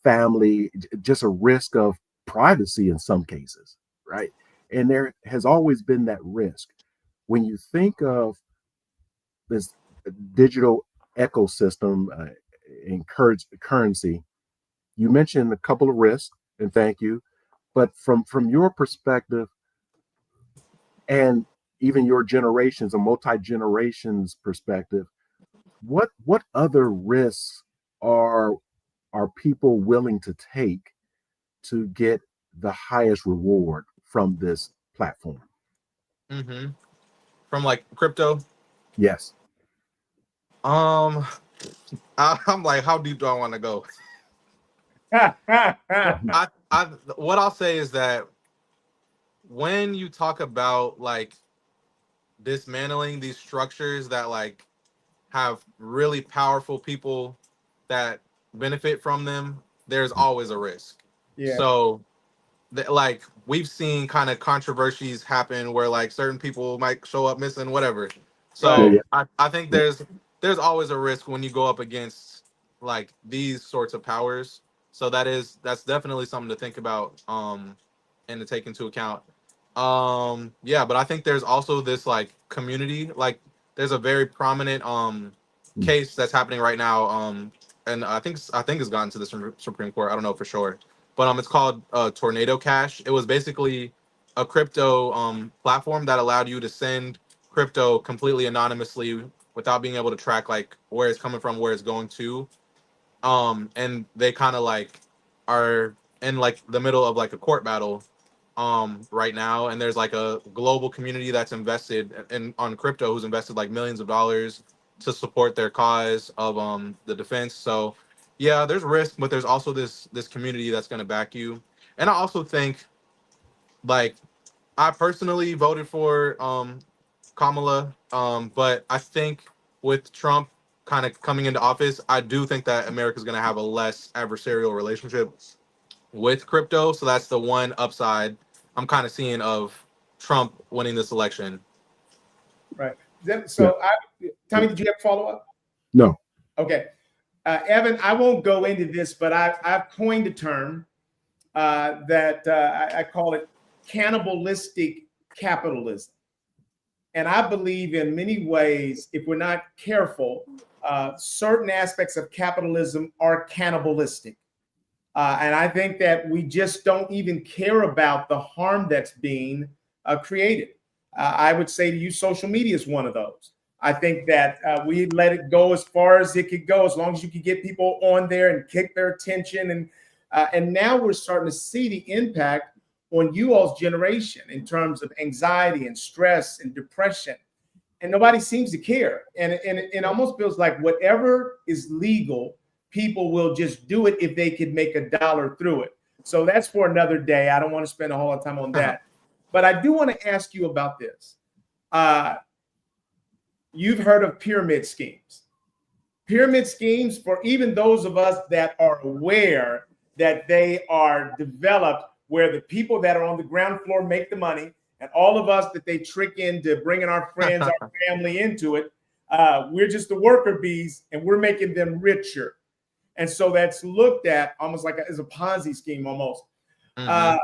family, just a risk of privacy in some cases, right? And there has always been that risk. When you think of this digital ecosystem in currency, you mentioned a couple of risks, and thank you. But from your perspective, and even your generations, a multi generations perspective, what other risks are are people willing to take to get the highest reward from this platform? Hmm. From like crypto. Yes. Um, I'm like, how deep do I want to go? you. I what I'll say is that when you talk about like dismantling these structures that like have really powerful people that benefit from them, there's always a risk. Yeah. So like we've seen kind of controversies happen where like certain people might show up missing, whatever. Yeah, Right. yeah, So I think yeah. there's always a risk when you go up against like these sorts of powers. So that's definitely something to think about and to take into account. Yeah, but I think there's also this like community, like there's a very prominent Mm. case that's happening right now, and I think it's gotten to the Supreme Court. I don't know for sure, but it's called Tornado Cash. It was basically a crypto platform that allowed you to send crypto completely anonymously without being able to track like where it's coming from, where it's going to. And they kind of like are in like the middle of like a court battle right now, and there's like a global community that's invested in on crypto, who's invested like millions of dollars to support their cause of the defense. So yeah, there's risk, but there's also this community that's going to back you. And I also think, like, I personally voted for Kamala, but I think with Trump kind of coming into office, I do think that America's going to have a less adversarial relationship with crypto. So that's the one upside I'm kind of seeing of Trump winning this election. Right. Yeah. Tommy, did you have a follow up? No. Okay. Evan, I won't go into this, but I've coined a term that I call it cannibalistic capitalism. And I believe in many ways, if we're not careful, certain aspects of capitalism are cannibalistic. And I think that we just don't even care about the harm that's being created. I would say to you, social media is one of those. I think that we let it go as far as it could go, as long as you could get people on there and kick their attention. And now we're starting to see the impact on you all's generation in terms of anxiety and stress and depression. And nobody seems to care. And it almost feels like whatever is legal, people will just do it if they could make $1 through it. So that's for another day. I don't want to spend a whole lot of time on that. But I do want to ask you about this. You've heard of pyramid schemes. Pyramid schemes, for even those of us that are aware that they are developed where the people that are on the ground floor make the money, and all of us that they trick into bringing our friends, our family into it, we're just the worker bees and we're making them richer. And so that's looked at almost like as a Ponzi scheme almost. Mm-hmm.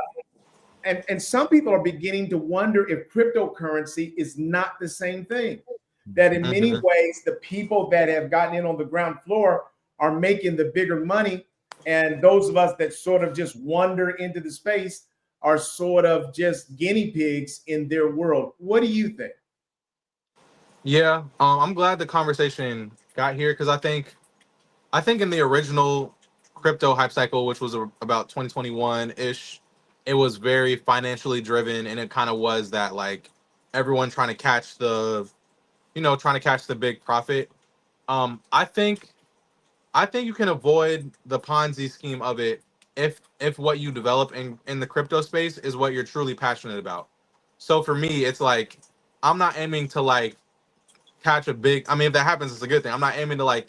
And some people are beginning to wonder if cryptocurrency is not the same thing. That in many ways, the people that have gotten in on the ground floor are making the bigger money. And those of us that sort of just wander into the space are sort of just guinea pigs in their world. What do you think? Yeah, I'm glad the conversation got here, because I think in the original crypto hype cycle, which was about 2021-ish, it was very financially driven, and it kind of was that like everyone trying to catch the big profit. I think you can avoid the Ponzi scheme of it if what you develop in the crypto space is what you're truly passionate about. So for me, it's like I'm not aiming to like catch a big. I mean, if that happens, it's a good thing. I'm not aiming to like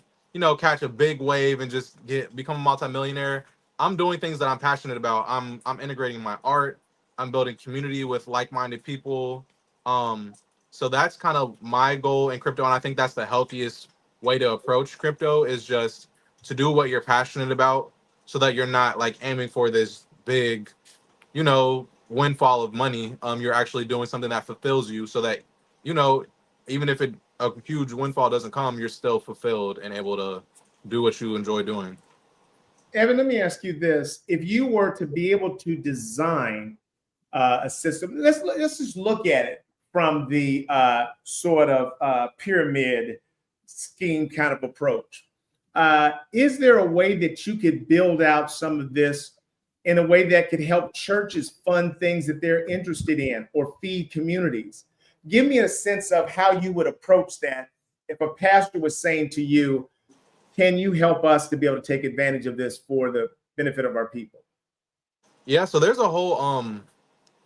catch a big wave and just become a multimillionaire. I'm doing things that I'm passionate about. I'm integrating my art. I'm building community with like-minded people. So that's kind of my goal in crypto, and I think that's the healthiest way to approach crypto, is just to do what you're passionate about, so that you're not like aiming for this big, windfall of money. You're actually doing something that fulfills you, so that you know even if a huge windfall doesn't come, you're still fulfilled and able to do what you enjoy doing. Evan, let me ask you this. If you were to be able to design a system, let's just look at it from the sort of pyramid scheme kind of approach. Is there a way that you could build out some of this in a way that could help churches fund things that they're interested in or feed communities? Give me a sense of how you would approach that if a pastor was saying to you, can you help us to be able to take advantage of this for the benefit of our people? Yeah, so there's a whole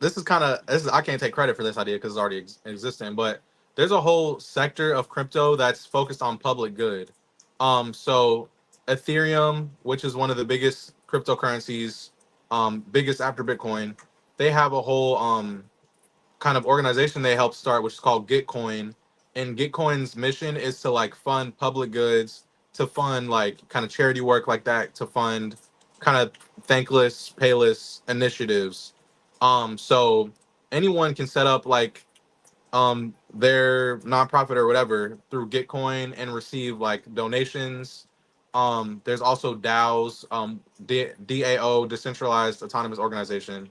I can't take credit for this idea because it's already existing, but there's a whole sector of crypto that's focused on public good. So Ethereum, which is one of the biggest cryptocurrencies, biggest after Bitcoin, they have a whole kind of organization they helped start, which is called Gitcoin. And Gitcoin's mission is to like fund public goods, to fund like kind of charity work like that, to fund kind of thankless, payless initiatives. So anyone can set up like their nonprofit or whatever through Gitcoin and receive like donations. There's also DAOs, DAO, Decentralized Autonomous Organization,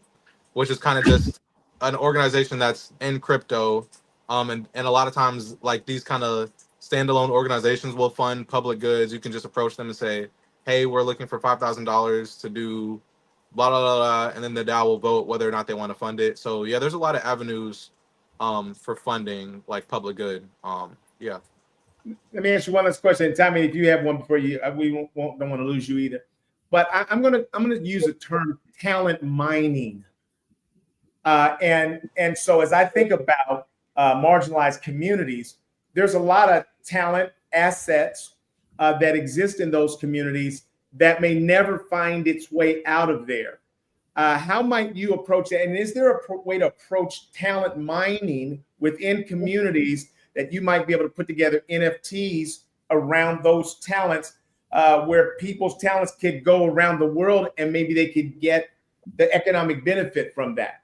which is kind of just an organization that's in crypto, and a lot of times like these kind of standalone organizations will fund public goods. You can just approach them and say, hey, we're looking for $5,000 to do blah, blah, blah, blah, and then the DAO will vote whether or not they want to fund it. So yeah, there's a lot of avenues for funding like public good. Yeah. Let me ask you one last question. Tommy, if you have one before you, we don't want to lose you either. But I'm gonna use the term talent mining. And so as I think about marginalized communities, there's a lot of talent assets that exist in those communities that may never find its way out of there. How might you approach that? And is there a way to approach talent mining within communities that you might be able to put together NFTs around those talents, where people's talents could go around the world and maybe they could get the economic benefit from that?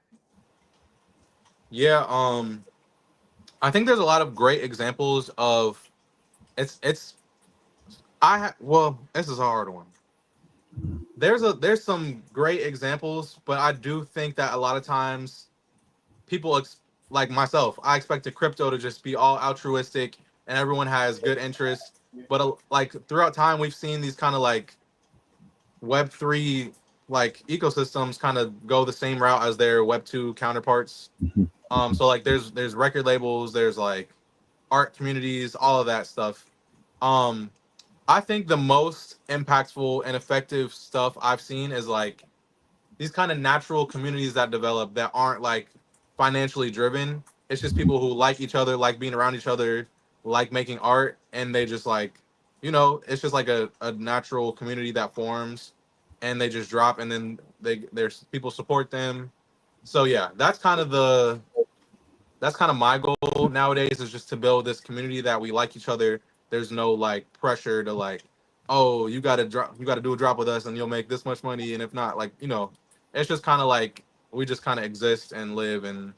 Yeah, I think there's a lot of great examples of it's well, this is a hard one. There's some great examples, but I do think that a lot of times people like myself, I expected crypto to just be all altruistic and everyone has good interests. But like throughout time, we've seen these kind of like Web3 like ecosystems kind of go the same route as their Web2 counterparts. So like there's record labels, there's like art communities, all of that stuff. Um, I think the most impactful and effective stuff I've seen is like these kind of natural communities that develop that aren't like financially driven. It's just people who like each other, like being around each other, like making art, and they just like, it's just like a natural community that forms, and they just drop, and then there's people support them. So yeah, that's kind of my goal nowadays, is just to build this community that we like each other. There's no like pressure to like, oh, you gotta do a drop with us and you'll make this much money, and if not, like, it's just kind of like we just kind of exist and live. And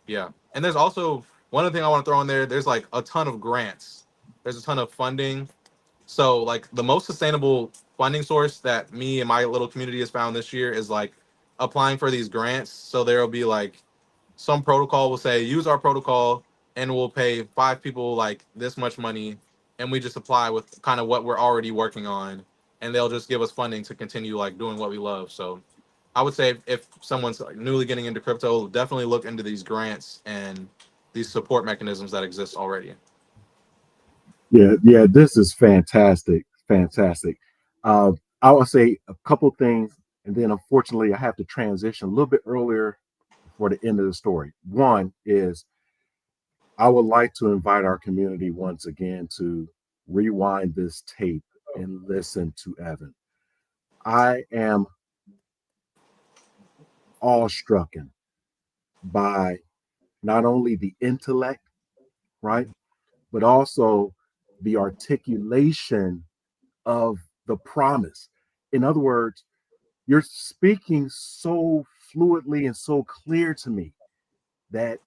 yeah. And there's also one other thing I want to throw in there. There's like a ton of grants. There's a ton of funding. So like the most sustainable funding source that me and my little community has found this year is like applying for these grants. So there'll be like some protocol will say use our protocol and we'll pay 5 people like this much money, and we just apply with kind of what we're already working on, and they'll just give us funding to continue like doing what we love. So I would say if someone's like newly getting into crypto, definitely look into these grants and these support mechanisms that exist already. Yeah, this is fantastic, fantastic. I will say a couple things, and then unfortunately, I have to transition a little bit earlier for the end of the story. One is I would like to invite our community once again to rewind this tape and listen to Evan. I am awestruck by not only the intellect, right, but also the articulation of the promise. In other words, you're speaking so fluidly and so clear to me that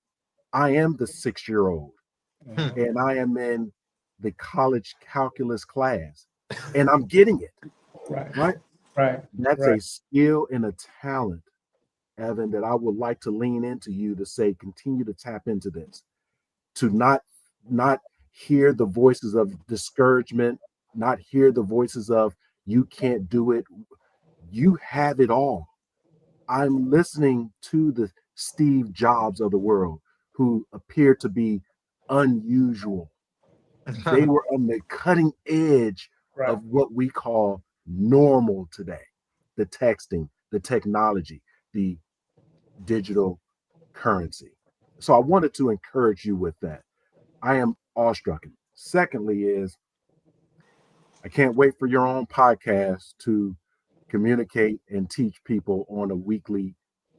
I am the 6-year-old Hmm. and I am in the college calculus class and I'm getting it. Right. Right. That's a skill and a talent, Evan, that I would like to lean into you to say, continue to tap into this, to not hear the voices of discouragement, not hear the voices of you can't do it. You have it all. I'm listening to the Steve Jobs of the world who appear to be unusual. They were on the cutting edge of what we call normal today. The texting, the technology, the digital currency. So I wanted to encourage you with that. I am awestruck. Secondly, is I can't wait for your own podcast to communicate and teach people on a weekly,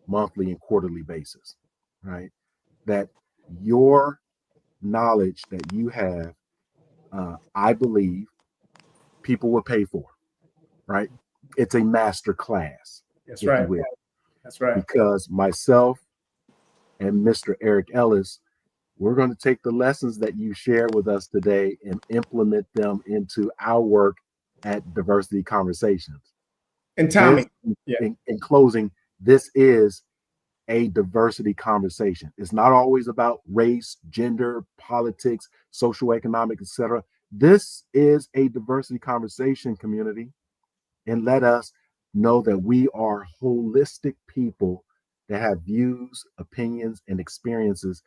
monthly, and quarterly basis, right? That your knowledge that you have, I believe people will pay for, right? It's a master class, That's if right. you will. That's right. Because myself and Mr. Eric Ellis, we're going to take the lessons that you share with us today and implement them into our work at Diversity Conversations. And Tommy, In closing, this is a diversity conversation. It's not always about race, gender, politics, social, economic, etc. This is a diversity conversation, community, and let us know that we are holistic people that have views, opinions, and experiences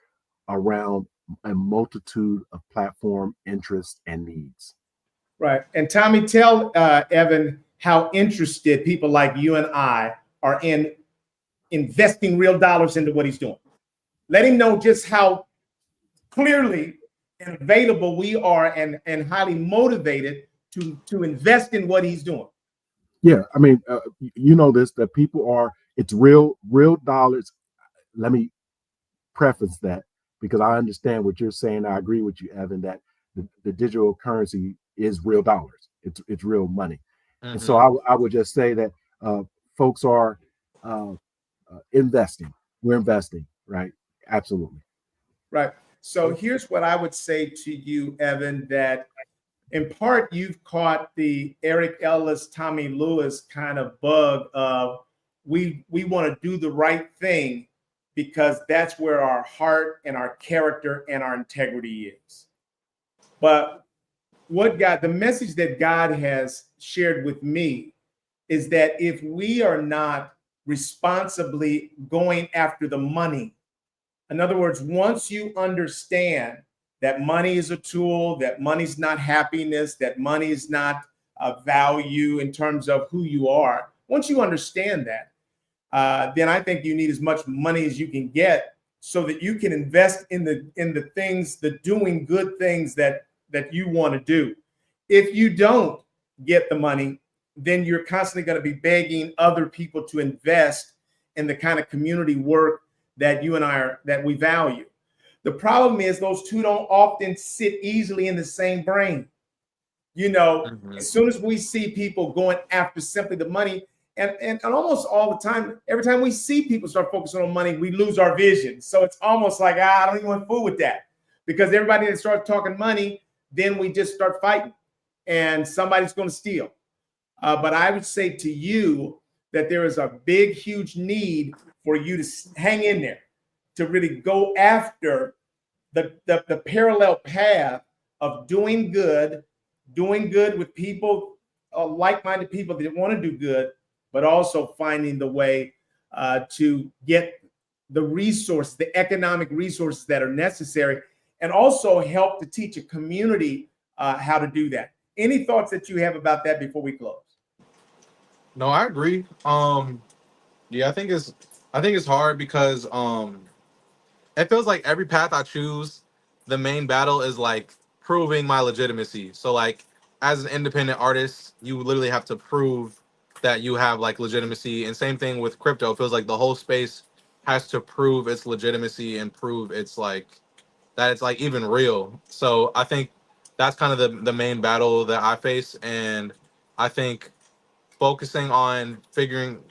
around a multitude of platform interests and needs. Right. And Tommy, tell Evan how interested people like you and I are in investing real dollars into what he's doing. Let him know just how clearly and available we are and highly motivated to invest in what he's doing. Yeah, I mean, you know this, that people are, it's real dollars. Let me preface that because I understand what you're saying. I agree with you, Evan, that the digital currency is real dollars. It's real money. Mm-hmm. And so I would just say that folks are investing. We're investing, right? Absolutely. Right. So here's what I would say to you, Evan, that in part you've caught the Eric Ellis, Tommy Lewis kind of bug of we want to do the right thing because that's where our heart and our character and our integrity is. But the message that God has shared with me is that if we are not responsibly going after the money, in other words, once you understand that money is a tool, that money's not happiness, that money is not a value in terms of who you are, once you understand that, then I think you need as much money as you can get so that you can invest in the things, the doing good things that you want to do. If you don't get the money, then you're constantly going to be begging other people to invest in the kind of community work that you and I that we value. The problem is those two don't often sit easily in the same brain. You know, as soon as we see people going after simply the money, and almost all the time, every time we see people start focusing on money, we lose our vision. So it's almost like, I don't even want to fool with that, because everybody that starts talking money, then we just start fighting and somebody's going to steal. But I would say to you that there is a big, huge need for you to hang in there, to really go after the parallel path of doing good with people, like-minded people that want to do good, but also finding the way to get the resources, the economic resources that are necessary, and also help to teach a community how to do that. Any thoughts that you have about that before we close? No, I agree. Yeah, I think it's hard because it feels like every path I choose, the main battle is like proving my legitimacy. So like as an independent artist, you literally have to prove that you have like legitimacy. And same thing with crypto. It feels like the whole space has to prove its legitimacy and prove it's like that it's like even real. So I think that's kind of the main battle that I face. And I think focusing on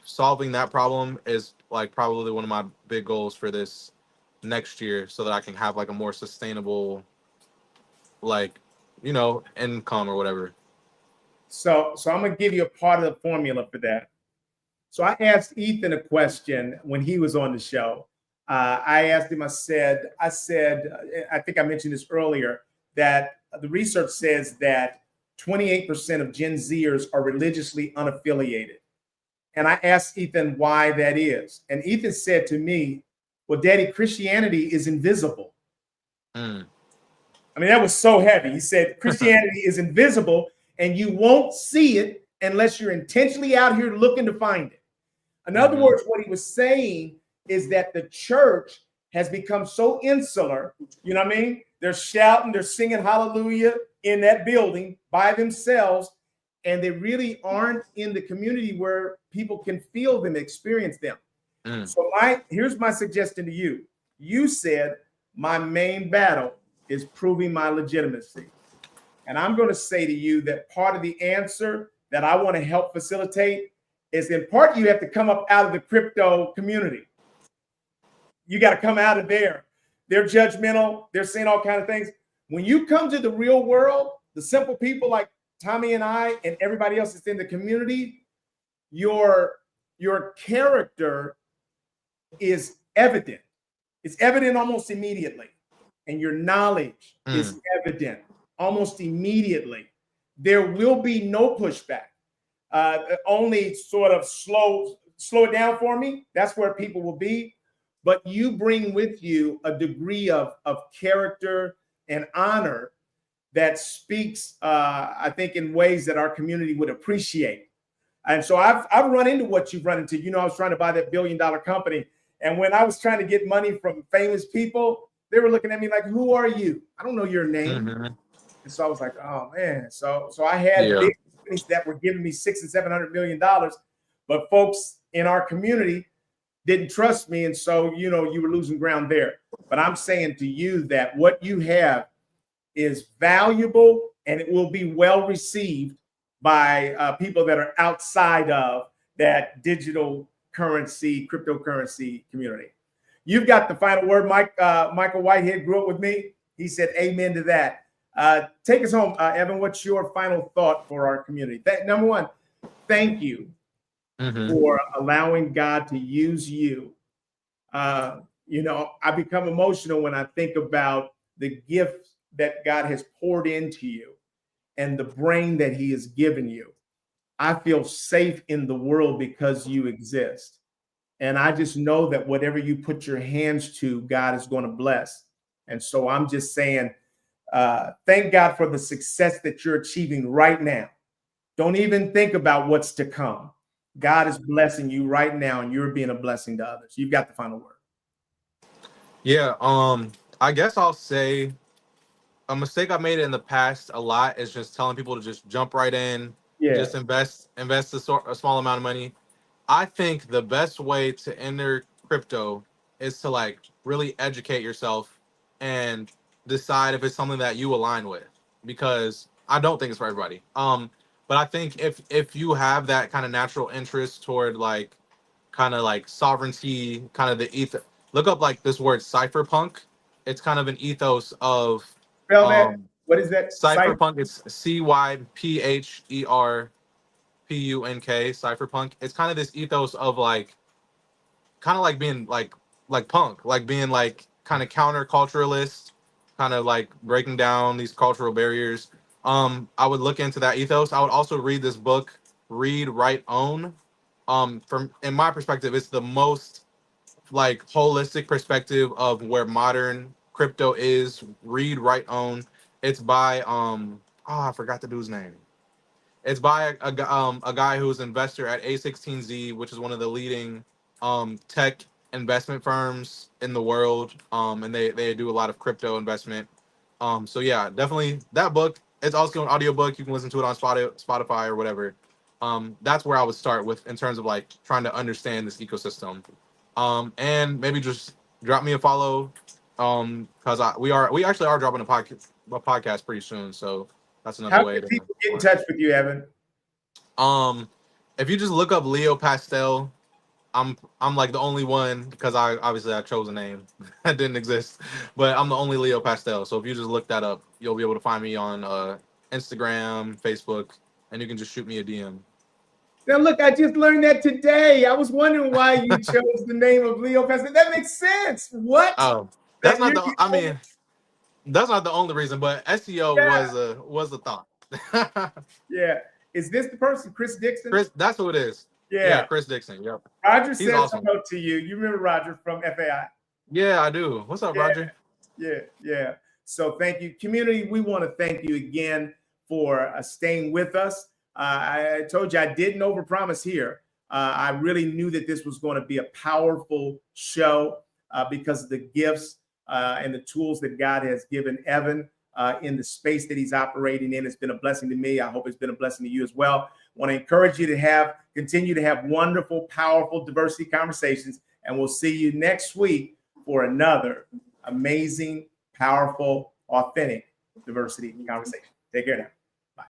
solving that problem is like probably one of my big goals for this next year, so that I can have like a more sustainable, like, income or whatever. So I'm gonna give you a part of the formula for that. So I asked Ethan a question when he was on the show. I asked him, I said, I think I mentioned this earlier, that the research says that 28% of Gen Zers are religiously unaffiliated. And I asked Ethan why that is. And Ethan said to me, well, Daddy, Christianity is invisible. Mm. I mean, that was so heavy. He said, Christianity is invisible and you won't see it unless you're intentionally out here looking to find it. In other words, what he was saying is that the church has become so insular, you know what I mean? They're shouting, they're singing hallelujah in that building by themselves, and they really aren't in the community where people can feel them, experience them. So here's my suggestion to you. You said my main battle is proving my legitimacy. And I'm going to say to you that part of the answer that I want to help facilitate is, in part, you have to come up out of the crypto community. You got to come out of there. They're judgmental. They're saying all kinds of things. When you come to the real world, the simple people like Tommy and I and everybody else that's in the community, your character is evident. It's evident almost immediately. And your knowledge is evident almost immediately. There will be no pushback. Only sort of slow it down for me. That's where people will be. But you bring with you a degree of character and honor that speaks, I think, in ways that our community would appreciate. And so I've run into what you've run into. You know, I was trying to buy that $1 billion company. And when I was trying to get money from famous people, they were looking at me like, who are you? I don't know your name. And so I was like, oh, man. So I had big companies that were giving me $600 and $700 million. But folks in our community didn't trust me. And so, you know, you were losing ground there. But I'm saying to you that what you have is valuable and it will be well received by people that are outside of that digital currency, cryptocurrency community. You've got the final word. Michael Whitehead grew up with me. He said amen to that. Take us home, Evan. What's your final thought for our community? Number one, thank you for allowing God to use you. You know, I become emotional when I think about the gift that God has poured into you and the brain that he has given you. I feel safe in the world because you exist. And I just know that whatever you put your hands to, God is going to bless. And so I'm just saying, thank God for the success that you're achieving right now. Don't even think about what's to come. God is blessing you right now, and you're being a blessing to others. You've got the final word. Yeah, I guess I'll say a mistake I've made in the past a lot is just telling people to just jump right in, just invest a small amount of money. I think the best way to enter crypto is to like really educate yourself and decide if it's something that you align with, because I don't think it's for everybody. But I think if you have that kind of natural interest toward like kind of like sovereignty, kind of the ether, look up like this word cypherpunk. It's kind of an ethos of Spell that. What is that? cypherpunk. It's CYPHERPUNK. Cypherpunk. It's kind of this ethos of like kind of like being like punk, like being like kind of counterculturalist, kind of like breaking down these cultural barriers. I would look into that ethos. I would also read this book, Read, Write, Own. From in my perspective, it's the most like holistic perspective of where modern crypto is. Read, Write, Own. It's by I forgot the dude's name. It's by a guy who's an investor at A16Z, which is one of the leading tech investment firms in the world. And they do a lot of crypto investment. So yeah, definitely that book. It's also an audiobook. You can listen to it on Spotify or whatever. That's where I would start with in terms of like trying to understand this ecosystem. And maybe just drop me a follow. Because we actually are dropping a podcast pretty soon. So that's another How way can to people get in touch with you, Evan? If you just look up Leo Pastel, I'm like the only one, because I chose a name that didn't exist, but I'm the only Leo Pastel. So if you just look that up, you'll be able to find me on Instagram, Facebook, and you can just shoot me a DM. Now, look, I just learned that today. I was wondering why you chose the name of Leo Pastel. That makes sense. What? Oh, that's not the. I mean, that's not the only reason, but SEO was a thought. Yeah. Is this the person, Chris Dixon? Chris, that's who it is. Yeah, Chris Dixon. Yep. Roger He's says awesome. hello to you. You remember Roger from FAI? Yeah, I do. What's up, Roger? Yeah. So thank you, community. We want to thank you again for staying with us. I told you I didn't overpromise here. I really knew that this was going to be a powerful show because of the gifts and the tools that God has given Evan in the space that he's operating in. It's been a blessing to me. I hope it's been a blessing to you as well. I want to encourage you to continue to have wonderful, powerful diversity conversations. And we'll see you next week for another amazing, powerful, authentic diversity conversation. Take care now.